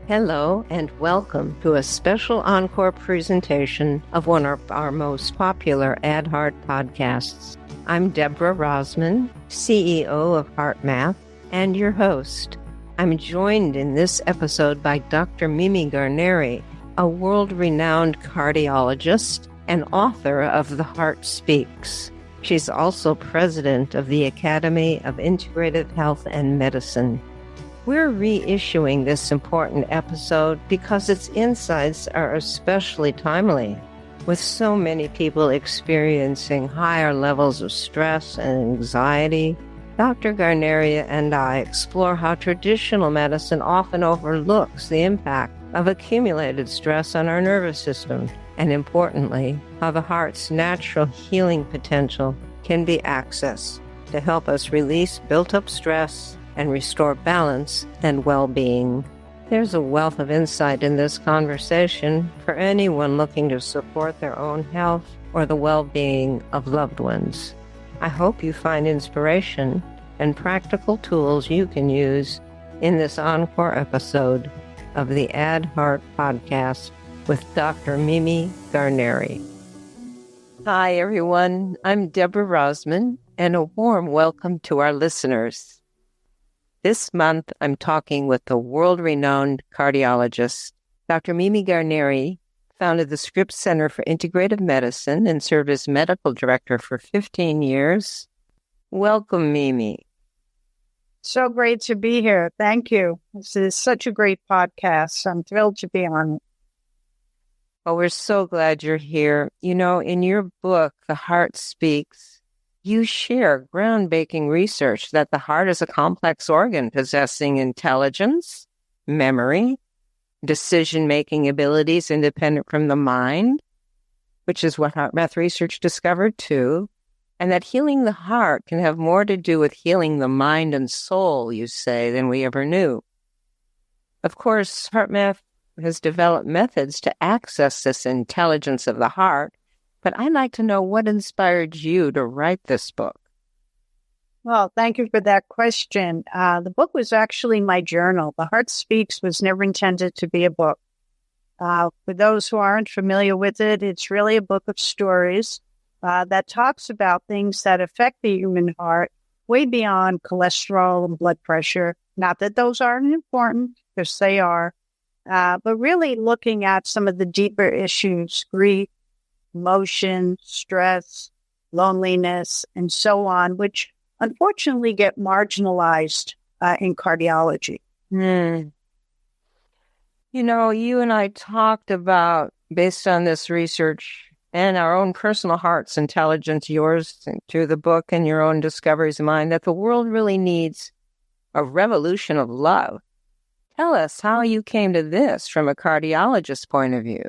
Hello and welcome to a special encore presentation of one of our most popular Ad Heart podcasts. I'm Deborah Rosman, CEO of HeartMath, and your host. I'm joined in this episode by Dr. Mimi Guarneri, a world-renowned cardiologist and author of The Heart Speaks. She's also president of the Academy of Integrative Health and Medicine. We're reissuing this important episode because its insights are especially timely. With so many people experiencing higher levels of stress and anxiety, Dr. Guarneri and I explore how traditional medicine often overlooks the impact of accumulated stress on our nervous system, and importantly, how the heart's natural healing potential can be accessed to help us release built-up stress and restore balance and well-being. There's a wealth of insight in this conversation for anyone looking to support their own health or the well-being of loved ones. I hope you find inspiration and practical tools you can use in this encore episode of the Ad Heart podcast with Dr. Mimi Guarneri. Hi, everyone. I'm Deborah Rosman, and a warm welcome to our listeners. This month, I'm talking with the world-renowned cardiologist. Dr. Mimi Guarneri founded the Scripps Center for Integrative Medicine and served as medical director for 15 years. Welcome, Mimi. So great to be here. Thank you. This is such a great podcast. I'm thrilled to be on it. Well, we're so glad you're here. You know, in your book, The Heart Speaks, you share groundbreaking research that the heart is a complex organ possessing intelligence, memory, decision-making abilities independent from the mind, which is what HeartMath research discovered too, and that healing the heart can have more to do with healing the mind and soul, you say, than we ever knew. Of course, HeartMath has developed methods to access this intelligence of the heart, but I'd like to know what inspired you to write this book. Well, thank you for that question. The book was actually my journal. The Heart Speaks was never intended to be a book. For those who aren't familiar with it, it's really a book of stories that talks about things that affect the human heart way beyond cholesterol and blood pressure. Not that those aren't important, because they are, but really looking at some of the deeper issues, grief, emotion, stress, loneliness, and so on, which unfortunately get marginalized in cardiology. You know, you and I talked about, based on this research and our own personal heart's intelligence, yours through the book and your own discoveries of mine, that the world really needs a revolution of love. Tell us how you came to this from a cardiologist's point of view.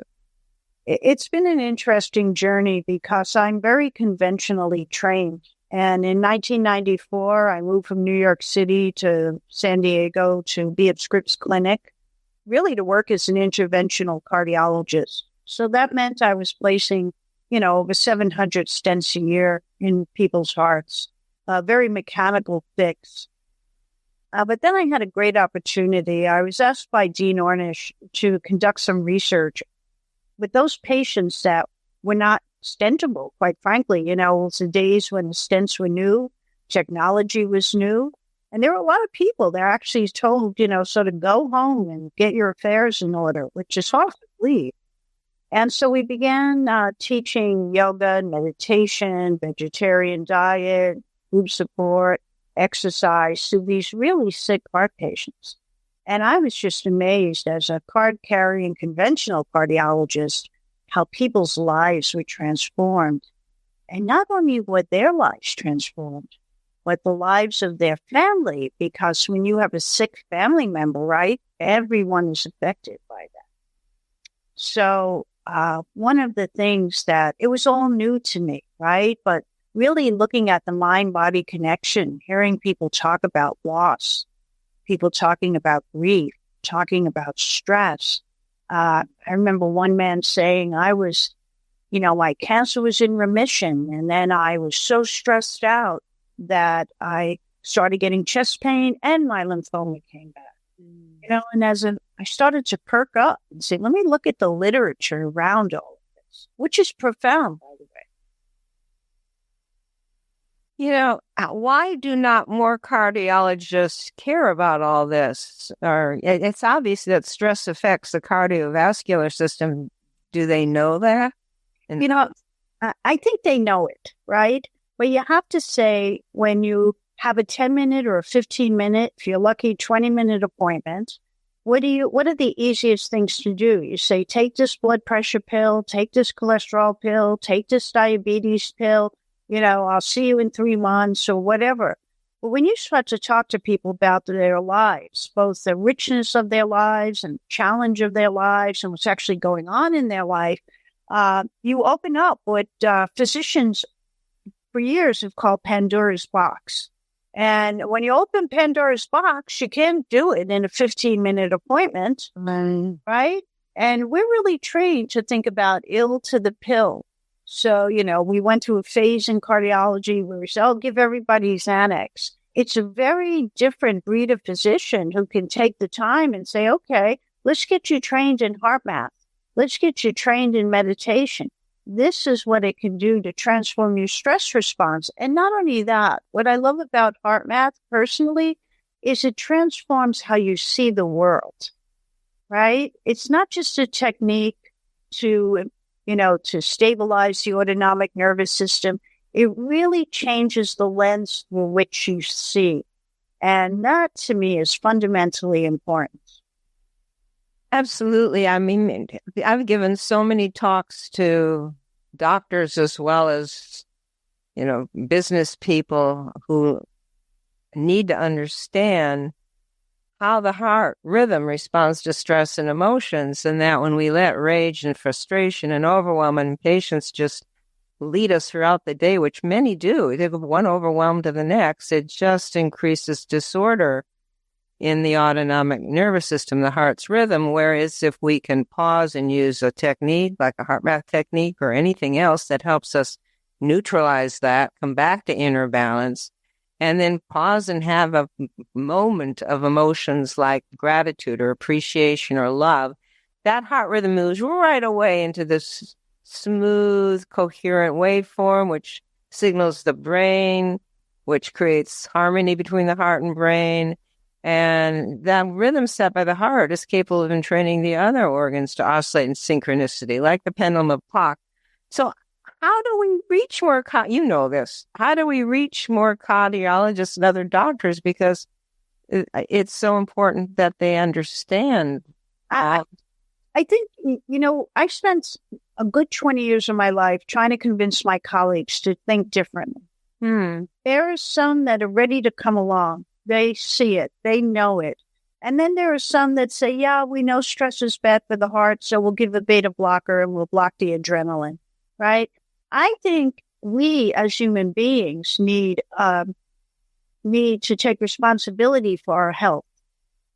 It's been an interesting journey because I'm very conventionally trained. And in 1994, I moved from New York City to San Diego to be at Scripps Clinic, really to work as an interventional cardiologist. So that meant I was placing, over 700 stents a year in people's hearts, a very mechanical fix. But then I had a great opportunity. I was asked by Dean Ornish to conduct some research with those patients that were not stentable, quite frankly. It was the days when the stents were new, technology was new, and there were a lot of people that are actually told, sort of go home and get your affairs in order, which is hard to believe. And so we began teaching yoga, meditation, vegetarian diet, group support, exercise to these really sick heart patients. And I was just amazed as a card-carrying conventional cardiologist how people's lives were transformed. And not only were their lives transformed, but the lives of their family, because when you have a sick family member, right, everyone is affected by that. So one of the things that, it was all new to me, right? But really looking at the mind-body connection, hearing people talk about loss, people talking about grief, talking about stress. I remember one man saying, my cancer was in remission, and then I was so stressed out that I started getting chest pain and my lymphoma came back. And I started to perk up and say, let me look at the literature around all of this, which is profound, by the way. Why do not more cardiologists care about all this? Or it's obvious that stress affects the cardiovascular system. Do they know that? I think they know it, right? But you have to say, when you have a 10-minute or a 15-minute, if you're lucky, 20-minute appointment, what are the easiest things to do? You say, take this blood pressure pill, take this cholesterol pill, take this diabetes pill, I'll see you in 3 months or whatever. But when you start to talk to people about their lives, both the richness of their lives and challenge of their lives and what's actually going on in their life, you open up what physicians for years have called Pandora's box. And when you open Pandora's box, you can't do it in a 15-minute appointment, right? And we're really trained to think about ill to the pill. So, we went through a phase in cardiology where we said, oh, give everybody Xanax. It's a very different breed of physician who can take the time and say, okay, let's get you trained in heart math. Let's get you trained in meditation. This is what it can do to transform your stress response. And not only that, what I love about heart math personally is it transforms how you see the world, right? It's not just a technique to stabilize the autonomic nervous system. It really changes the lens through which you see. And that, to me, is fundamentally important. Absolutely. I mean, I've given so many talks to doctors as well as, business people who need to understand how the heart rhythm responds to stress and emotions, and that when we let rage and frustration and overwhelm and impatience just lead us throughout the day, which many do, they go one overwhelm to the next, it just increases disorder in the autonomic nervous system, the heart's rhythm. Whereas if we can pause and use a technique like a heart math technique or anything else that helps us neutralize that, come back to inner balance, and then pause and have a moment of emotions like gratitude or appreciation or love, that heart rhythm moves right away into this smooth, coherent waveform, which signals the brain, which creates harmony between the heart and brain. And that rhythm set by the heart is capable of entraining the other organs to oscillate in synchronicity, like the pendulum of Bach. So how do we reach more, how do we reach more cardiologists and other doctors? Because it's so important that they understand. I think, I spent a good 20 years of my life trying to convince my colleagues to think differently. There are some that are ready to come along. They see it. They know it. And then there are some that say, yeah, we know stress is bad for the heart, so we'll give a beta blocker and we'll block the adrenaline, right? I think we as human beings need to take responsibility for our health,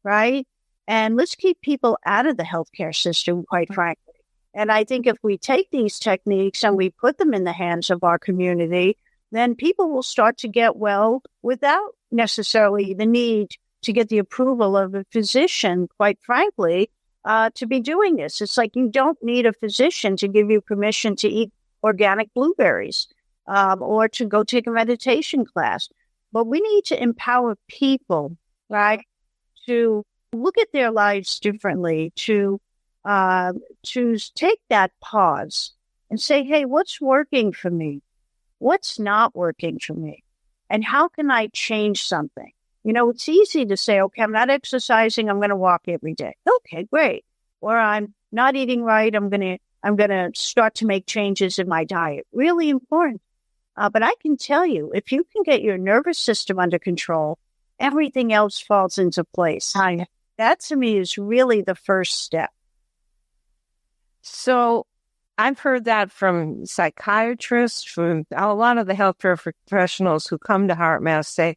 right? And let's keep people out of the healthcare system, quite frankly. And I think if we take these techniques and we put them in the hands of our community, then people will start to get well without necessarily the need to get the approval of a physician, quite frankly, to be doing this. It's like you don't need a physician to give you permission to eat organic blueberries or to go take a meditation class. But we need to empower people, right, to look at their lives differently, to take that pause and say, hey, what's working for me? What's not working for me? And how can I change something? It's easy to say, okay, I'm not exercising. I'm going to walk every day. Okay, great. Or I'm not eating right. I'm going to start to make changes in my diet. Really important. But I can tell you, if you can get your nervous system under control, everything else falls into place. That to me is really the first step. So I've heard that from psychiatrists, from a lot of the healthcare professionals who come to heart math say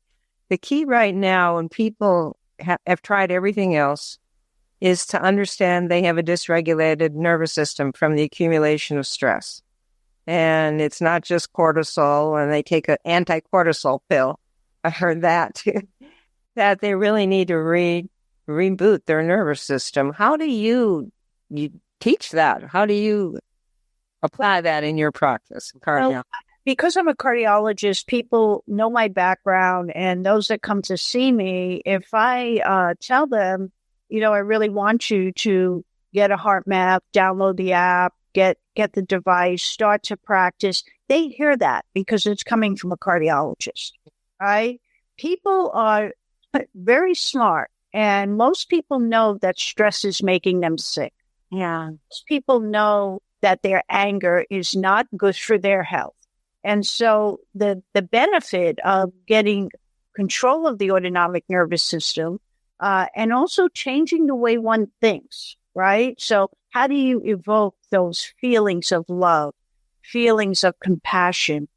the key right now when people have tried everything else is to understand they have a dysregulated nervous system from the accumulation of stress. And it's not just cortisol, and they take an anti-cortisol pill. I heard that too, that they really need to reboot their nervous system. How do you teach that? How do you apply that in your practice? Well, because I'm a cardiologist, people know my background, and those that come to see me, if I tell them, I really want you to get a heart map, download the app, get the device, start to practice, they hear that because it's coming from a cardiologist, right? People are very smart, and most people know that stress is making them sick. Yeah. Most people know that their anger is not good for their health. And so the benefit of getting control of the autonomic nervous system and also changing the way one thinks, right? So how do you evoke those feelings of love, feelings of compassion,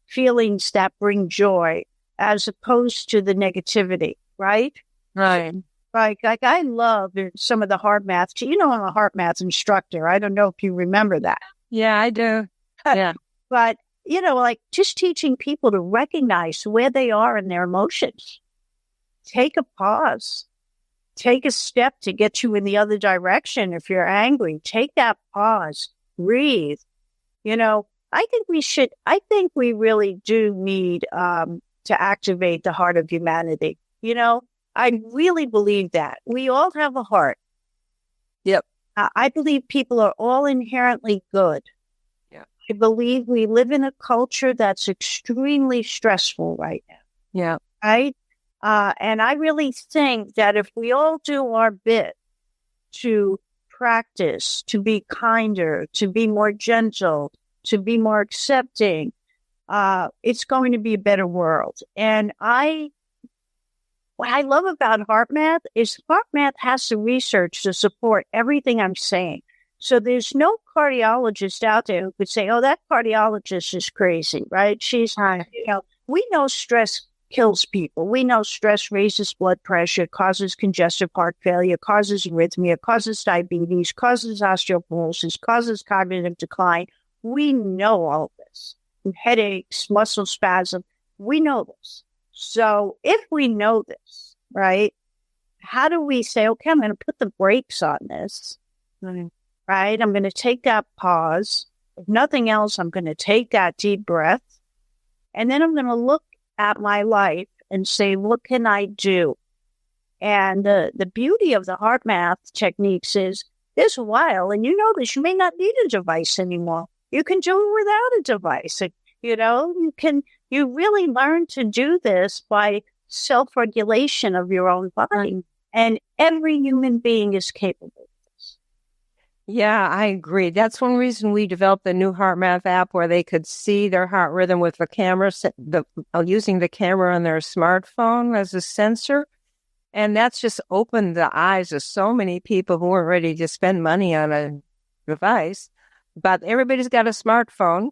feelings that bring joy as opposed to the negativity, right? Right. Like I love some of the heart math. I'm a heart math instructor. I don't know if you remember that. Yeah, I do. Yeah. But, like just teaching people to recognize where they are in their emotions. Take a pause. Take a step to get you in the other direction. If you're angry, take that pause. Breathe. I think we really do need to activate the heart of humanity. I really believe that. We all have a heart. Yep. I believe people are all inherently good. Yeah. I believe we live in a culture that's extremely stressful right now. Yeah. Right? And I really think that if we all do our bit to practice, to be kinder, to be more gentle, to be more accepting, it's going to be a better world. And what I love about HeartMath is HeartMath has the research to support everything I'm saying. So there's no cardiologist out there who could say, oh, that cardiologist is crazy, right? We know stress kills people. We know stress raises blood pressure, causes congestive heart failure, causes arrhythmia, causes diabetes, causes osteoporosis, causes cognitive decline. We know all of this. Headaches, muscle spasm, we know this. So if we know this, right, how do we say, okay, I'm going to put the brakes on this, right? I'm going to take that pause. If nothing else, I'm going to take that deep breath. And then I'm going to look at my life and say, what can I do? And the beauty of the heart math techniques is there's a while, and this, you may not need a device anymore. You can do it without a device. You really learn to do this by self-regulation of your own body. And every human being is capable of this. Yeah, I agree. That's one reason we developed the new HeartMath app where they could see their heart rhythm with the camera, using the camera on their smartphone as a sensor. And that's just opened the eyes of so many people who weren't ready to spend money on a device. But everybody's got a smartphone.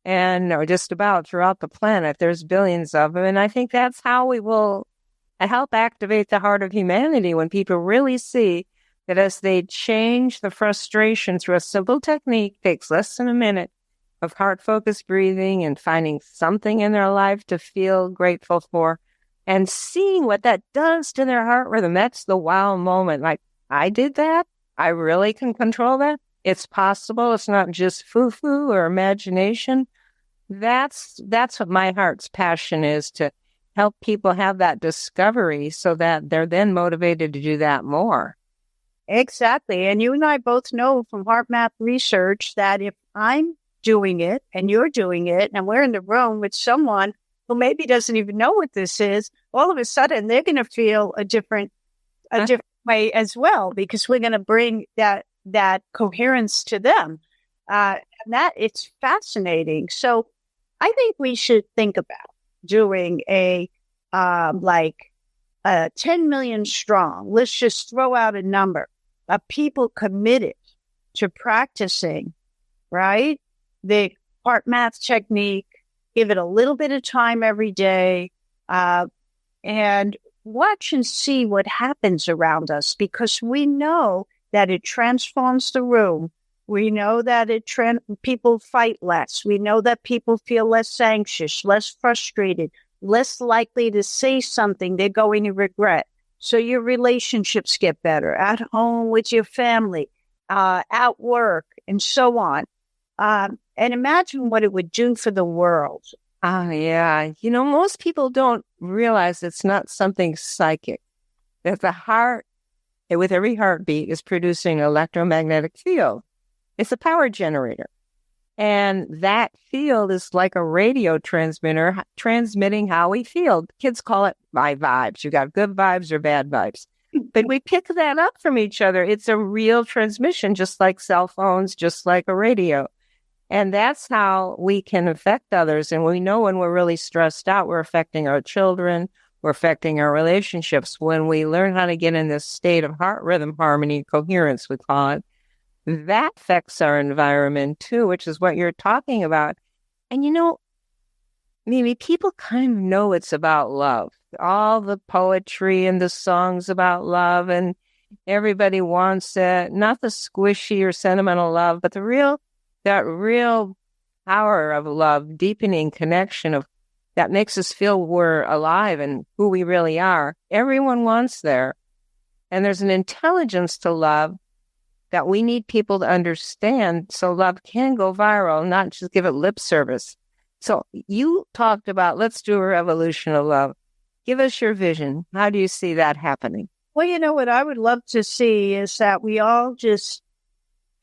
And just about throughout the planet, there's billions of them. And I think that's how we will help activate the heart of humanity, when people really see that as they change the frustration through a simple technique, takes less than a minute of heart-focused breathing and finding something in their life to feel grateful for and seeing what that does to their heart rhythm. That's the wow moment. Like, I did that. I really can control that. It's possible. It's not just foo-foo or imagination. That's what my heart's passion is, to help people have that discovery so that they're then motivated to do that more. Exactly. And you and I both know from HeartMath research that if I'm doing it and you're doing it and we're in the room with someone who maybe doesn't even know what this is, all of a sudden they're going to feel a different way as well, because we're going to bring that coherence to them. And that it's fascinating. So I think we should think about doing a 10 million strong. Let's just throw out a number of people committed to practicing, right? The heart math technique, give it a little bit of time every day, and watch and see what happens around us, because we know that it transforms the room. We know that people fight less. We know that people feel less anxious, less frustrated, less likely to say something they're going to regret. So your relationships get better at home with your family, at work, and so on. And imagine what it would do for the world. Yeah. Most people don't realize it's not something psychic, that the heart, with every heartbeat, is producing an electromagnetic field. It's a power generator. And that field is like a radio transmitter transmitting how we feel. Kids call it my vibes. You got good vibes or bad vibes. But we pick that up from each other. It's a real transmission, just like cell phones, just like a radio. And that's how we can affect others. And we know when we're really stressed out, we're affecting our children, we're affecting our relationships. When we learn how to get in this state of heart rhythm harmony, coherence, we call it, that affects our environment too, which is what you're talking about. And maybe people kind of know it's about love. All the poetry and the songs about love, and everybody wants it, not the squishy or sentimental love, but that real power of love, deepening connection that makes us feel we're alive and who we really are. Everyone wants there. And there's an intelligence to love that we need people to understand so love can go viral, not just give it lip service. So you talked about, let's do a revolution of love. Give us your vision. How do you see that happening? Well, what I would love to see is that we all just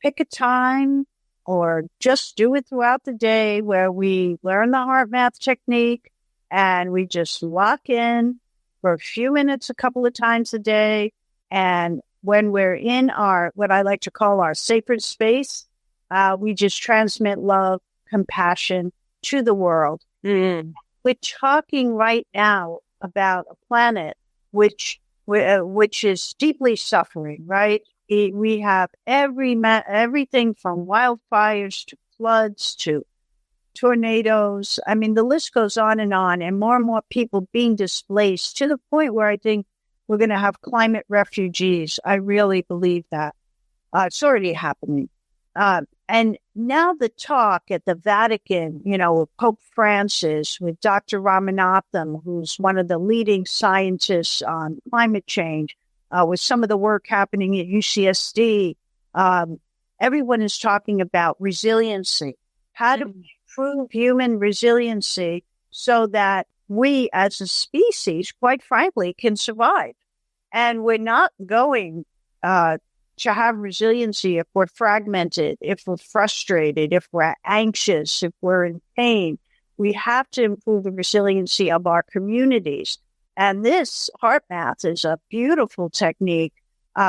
pick a time or just do it throughout the day where we learn the heart math technique and we just lock in for a few minutes a couple of times a day. And when we're in what I like to call our sacred space, we just transmit love, compassion to the world. Mm. We're talking right now about a planet which is deeply suffering, right? We have everything from wildfires to floods to tornadoes. I mean, the list goes on, and more people being displaced to the point where I think we're going to have climate refugees. I really believe that. It's already happening. And now the talk at the Vatican, with Pope Francis, with Dr. Ramanathan, who's one of the leading scientists on climate change, with some of the work happening at UCSD, everyone is talking about resiliency. How to improve human resiliency so that we as a species, quite frankly, can survive. And we're not going to have resiliency if we're fragmented, if we're frustrated, if we're anxious, if we're in pain. We have to improve the resiliency of our communities. And this heart math is a beautiful technique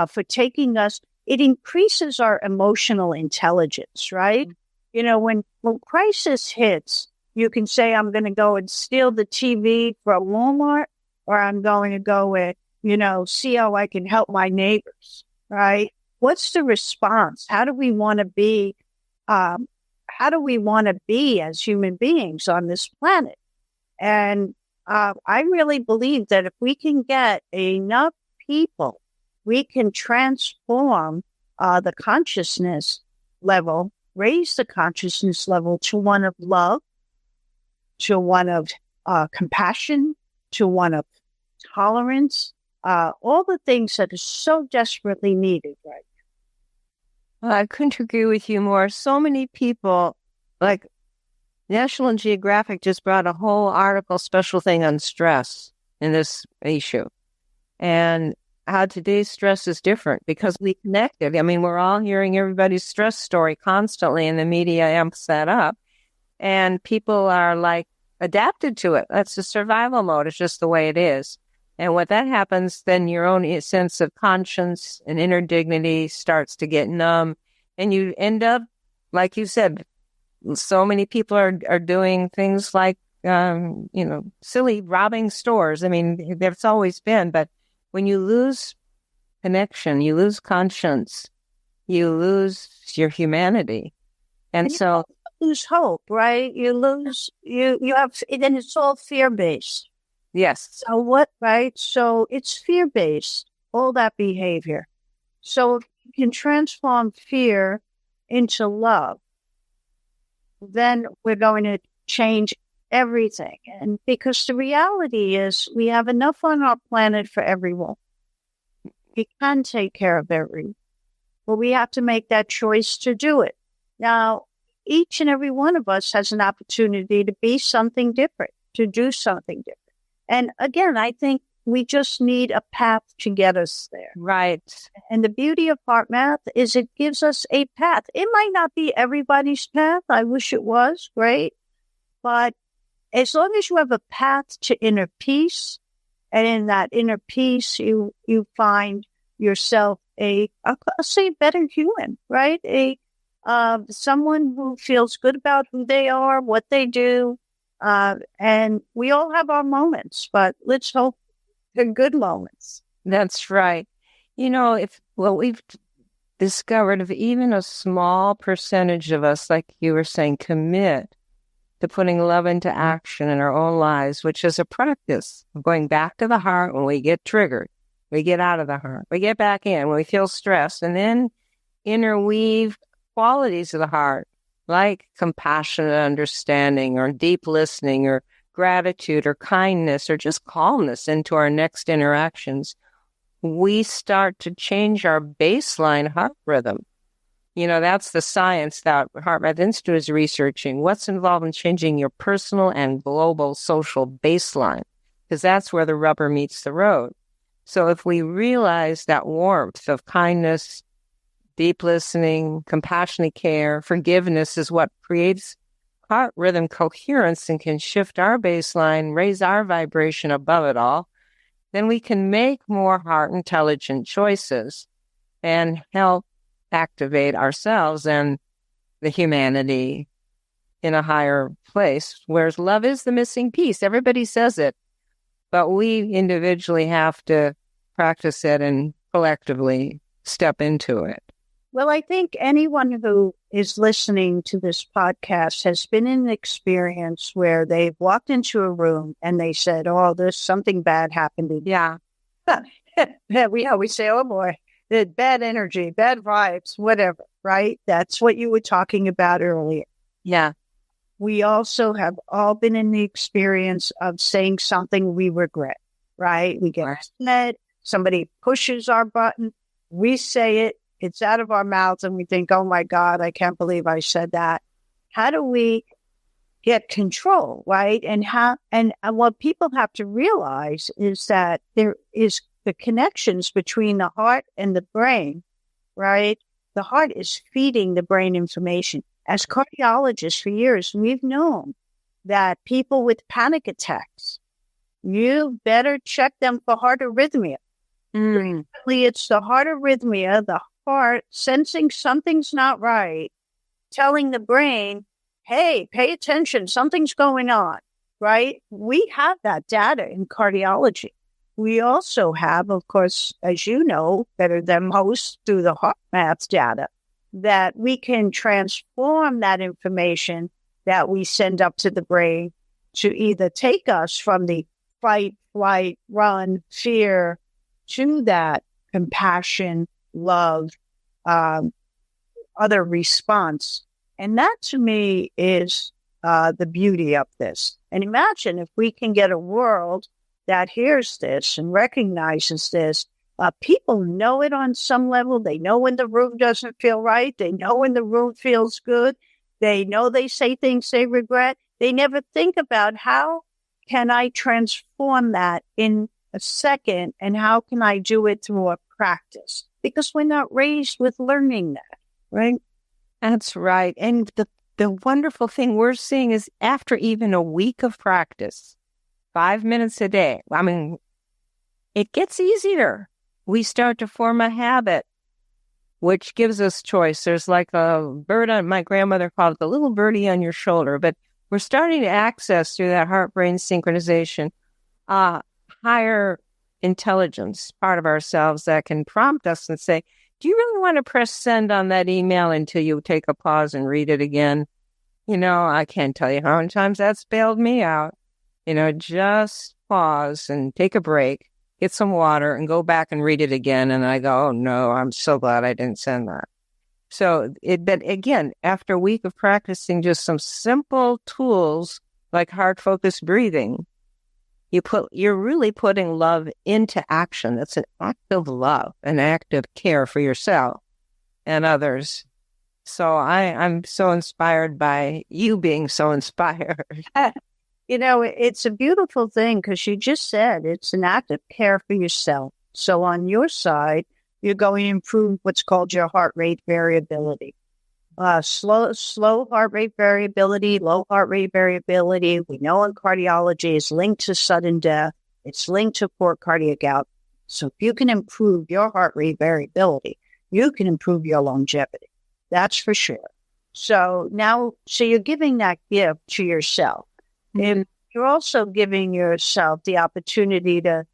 for taking us. It increases our emotional intelligence, right? When crisis hits, you can say, I'm going to go and steal the TV from Walmart, or I'm going to go and, see how I can help my neighbors, right? What's the response? How do we want to be? How do we want to be as human beings on this planet? And I really believe that if we can get enough people, we can transform the consciousness level, raise the consciousness level to one of love, to one of compassion, to one of tolerance, all the things that are so desperately needed right now. I couldn't agree with you more. So many people, like National Geographic just brought a whole article, special thing on stress in this issue. And how today's stress is different because we connected. I mean, we're all hearing everybody's stress story constantly, and the media amps that up. And people are like adapted to it. That's the survival mode. It's just the way it is. And when that happens, then your own sense of conscience and inner dignity starts to get numb. And you end up, like you said, so many people are doing things like, silly robbing stores. I mean, that's always been. But when you lose connection, you lose conscience, you lose your humanity. And so you lose hope, right? You lose, you have, and it's all fear-based. Yes. So what, right? So it's fear-based, all that behavior. So if you can transform fear into love, then we're going to change everything. And because the reality is we have enough on our planet for everyone. He can take care of everyone. But we have to make that choice to do it. Now, each and every one of us has an opportunity to be something different, to do something different. And again, I think we just need a path to get us there. Right. And the beauty of heart math is it gives us a path. It might not be everybody's path. I wish it was, great. But as long as you have a path to inner peace, and in that inner peace, you find yourself I'll say better human, right? Someone who feels good about who they are, what they do. And we all have our moments, but let's hope they're good moments. That's right. We've discovered, if even a small percentage of us, like you were saying, commit to putting love into action in our own lives, which is a practice of going back to the heart when we get triggered. We get out of the heart. We get back in when we feel stressed, and then interweave qualities of the heart, like compassionate understanding or deep listening or gratitude or kindness or just calmness into our next interactions. We start to change our baseline heart rhythm. That's the science that Heart Math Institute is researching. What's involved in changing your personal and global social baseline? Because that's where the rubber meets the road. So if we realize that warmth of kindness, deep listening, compassionate care, forgiveness is what creates heart rhythm coherence and can shift our baseline, raise our vibration above it all, then we can make more heart intelligent choices and help activate ourselves and the humanity in a higher place, whereas love is the missing piece. Everybody says it, but we individually have to practice it and collectively step into it. Well, I think anyone who is listening to this podcast has been in an experience where they've walked into a room and they said, "Oh, there's something bad happened." Yeah. We say, "Oh boy, the bad energy, bad vibes, whatever," right? That's what you were talking about earlier. Yeah. We also have all been in the experience of saying something we regret, right? We get upset, somebody pushes our button, we say it, it's out of our mouths, and we think, "Oh my God, I can't believe I said that." How do we get control, right? And what people have to realize is that there is the connections between the heart and the brain, right? The heart is feeding the brain information. As cardiologists for years, we've known that people with panic attacks, you better check them for heart arrhythmia. Basically, it's the heart arrhythmia, the heart sensing something's not right, telling the brain, "Hey, pay attention, something's going on," right? We have that data in cardiology. We also have, of course, as you know, better than most, through the heart math data, that we can transform that information that we send up to the brain to either take us from the fight, flight, run, fear, to that compassion, love, other response. And that, to me, is the beauty of this. And imagine if we can get a world that hears this and recognizes this. People know it on some level. They know when the room doesn't feel right. They know when the room feels good. They know they say things they regret. They never think about, how can I transform that in a second, and how can I do it through a practice? Because we're not raised with learning that, right? That's right. And the wonderful thing we're seeing is, after even a week of practice, 5 minutes a day, it gets easier. We start to form a habit, which gives us choice. There's like a bird on, my grandmother called it the little birdie on your shoulder, but we're starting to access, through that heart-brain synchronization, higher intelligence part of ourselves that can prompt us and say, "Do you really want to press send on that email until you take a pause and read it again?" I can't tell you how many times that's bailed me out. Just pause and take a break, get some water, and go back and read it again. And I go, "Oh no, I'm so glad I didn't send that." So but again, after a week of practicing just some simple tools like heart-focused breathing, you're really putting love into action. That's an act of love, an act of care for yourself and others. So I'm so inspired by you being so inspired. It's a beautiful thing because you just said it's an act of care for yourself. So on your side, you're going to improve what's called your heart rate variability. Slow heart rate variability, low heart rate variability, we know in cardiology is linked to sudden death. It's linked to poor cardiac output. So if you can improve your heart rate variability, you can improve your longevity. That's for sure. So you're giving that gift to yourself. Mm-hmm. If you're also giving yourself the opportunity to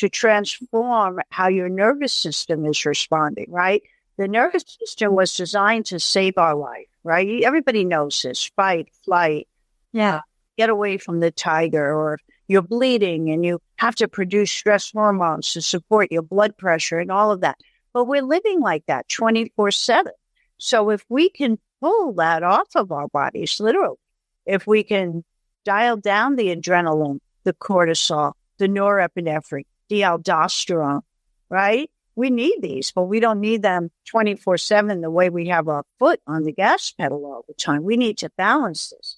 transform how your nervous system is responding, right? The nervous system was designed to save our life, right? Everybody knows this: fight, flight, get away from the tiger, or you're bleeding and you have to produce stress hormones to support your blood pressure and all of that. But we're living like that 24/7. So if we can pull that off of our bodies, literally, if we can dial down the adrenaline, the cortisol, the norepinephrine, the aldosterone, right? We need these, but we don't need them 24/7 the way we have our foot on the gas pedal all the time. We need to balance this.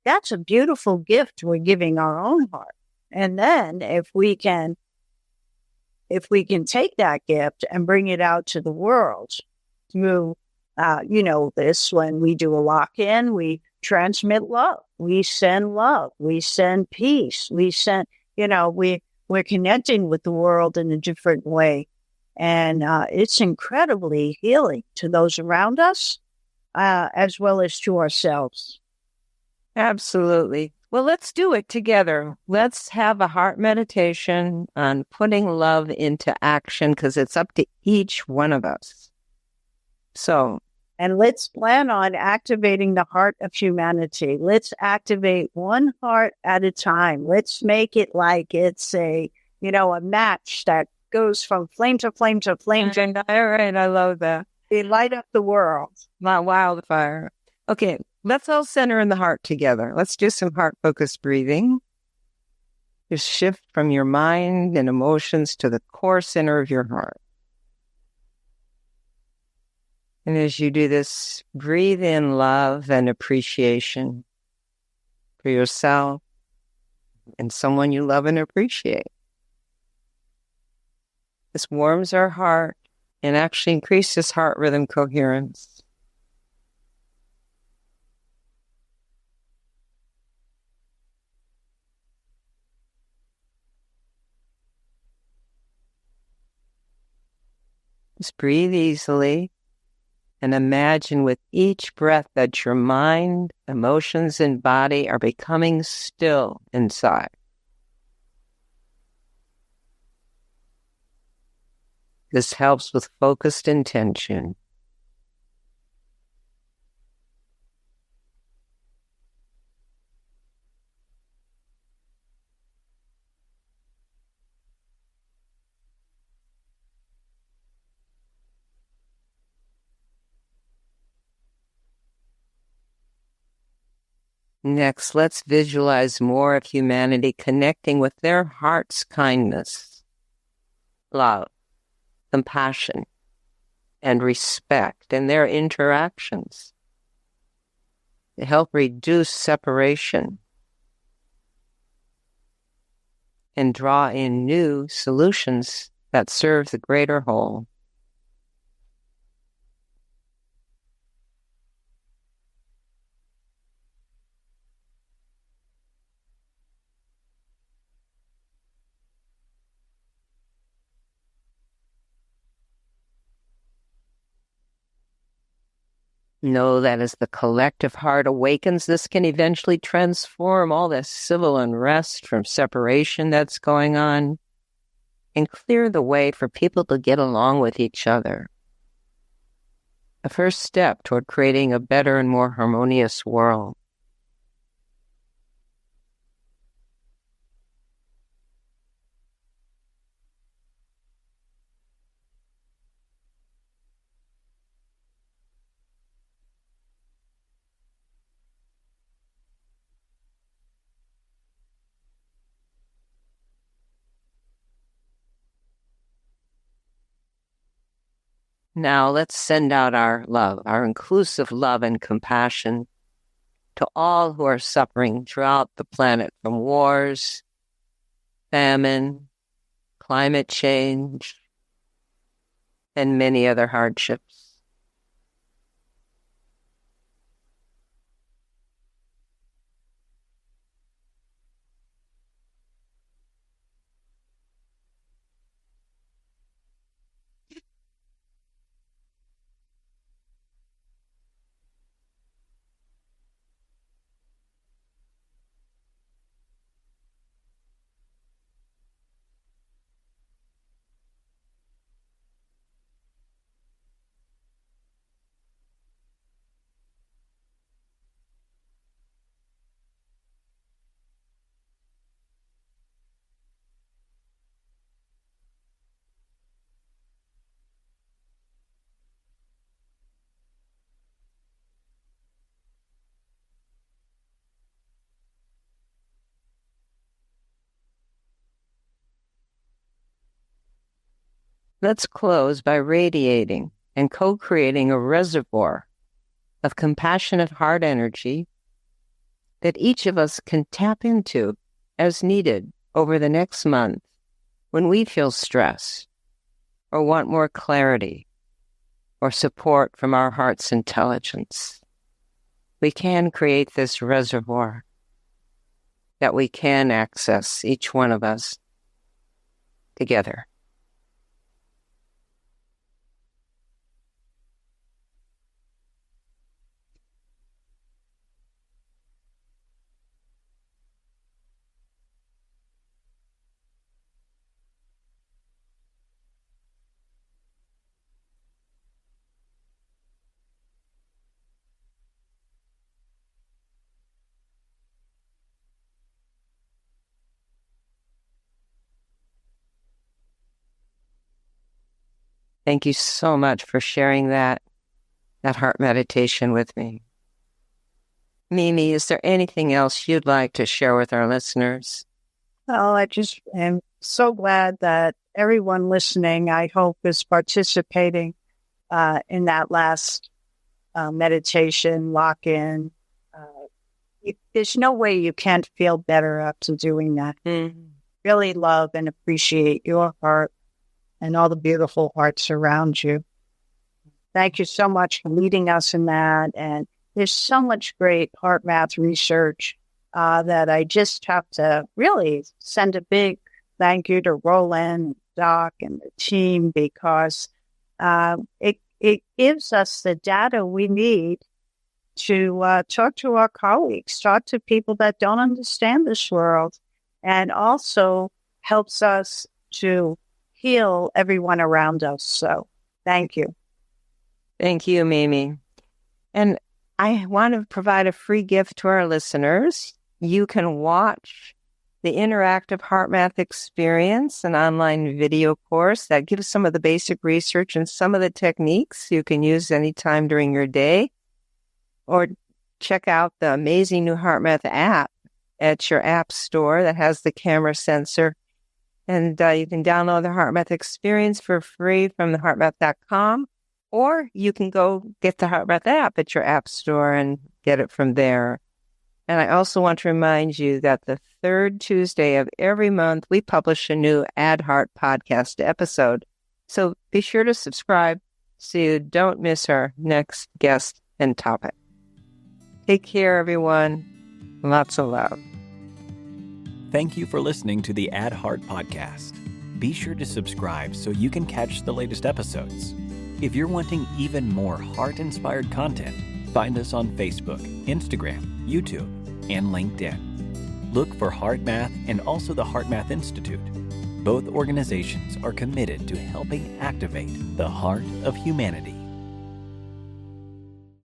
That's a beautiful gift we're giving our own heart. And then if we can take that gift and bring it out to the world through, this, when we do a lock-in, we transmit love. We send peace. We're connecting with the world in a different way. And it's incredibly healing to those around us, as well as to ourselves. Absolutely. Well, let's do it together. Let's have a heart meditation on putting love into action, because it's up to each one of us. And let's plan on activating the heart of humanity. Let's activate one heart at a time. Let's make it like it's a match that goes from flame to flame to flame. All right, I love that. They light up the world. My wildfire. Okay, let's all center in the heart together. Let's do some heart-focused breathing. Just shift from your mind and emotions to the core center of your heart. And as you do this, breathe in love and appreciation for yourself and someone you love and appreciate. This warms our heart and actually increases heart rhythm coherence. Just breathe easily and imagine with each breath that your mind, emotions, and body are becoming still inside. This helps with focused intention. Next, let's visualize more of humanity connecting with their heart's kindness, love, compassion, and respect in their interactions to help reduce separation and draw in new solutions that serve the greater whole. Know that as the collective heart awakens, this can eventually transform all this civil unrest from separation that's going on and clear the way for people to get along with each other. A first step toward creating a better and more harmonious world. Now let's send out our love, our inclusive love and compassion to all who are suffering throughout the planet from wars, famine, climate change, and many other hardships. Let's close by radiating and co-creating a reservoir of compassionate heart energy that each of us can tap into as needed over the next month when we feel stressed or want more clarity or support from our heart's intelligence. We can create this reservoir that we can access, each one of us, together. Thank you so much for sharing that heart meditation with me. Mimi, is there anything else you'd like to share with our listeners? Well, I just am so glad that everyone listening, I hope, is participating in that last meditation, lock-in. There's no way you can't feel better after doing that. Mm-hmm. Really love and appreciate your heart and all the beautiful hearts around you. Thank you so much for leading us in that. And there's so much great heart math research that I just have to really send a big thank you to Roland, Doc, and the team, because it gives us the data we need to talk to our colleagues, talk to people that don't understand this world, and also helps us to heal everyone around us. So thank you. Thank you, Mimi. And I want to provide a free gift to our listeners. You can watch the Interactive Heart Math Experience, an online video course that gives some of the basic research and some of the techniques you can use anytime during your day. Or check out the amazing new Heart Math app at your app store that has the camera sensor. And you can download the Heart Math Experience for free from the heartmath.com, or you can go get the Heart Math app at your app store and get it from there. And I also want to remind you that the third Tuesday of every month, we publish a new Ad Heart podcast episode. So be sure to subscribe so you don't miss our next guest and topic. Take care, everyone. Lots of love. Thank you for listening to the Ad Heart Podcast. Be sure to subscribe so you can catch the latest episodes. If you're wanting even more heart-inspired content, find us on Facebook, Instagram, YouTube, and LinkedIn. Look for Heart Math and also the Heart Math Institute. Both organizations are committed to helping activate the heart of humanity.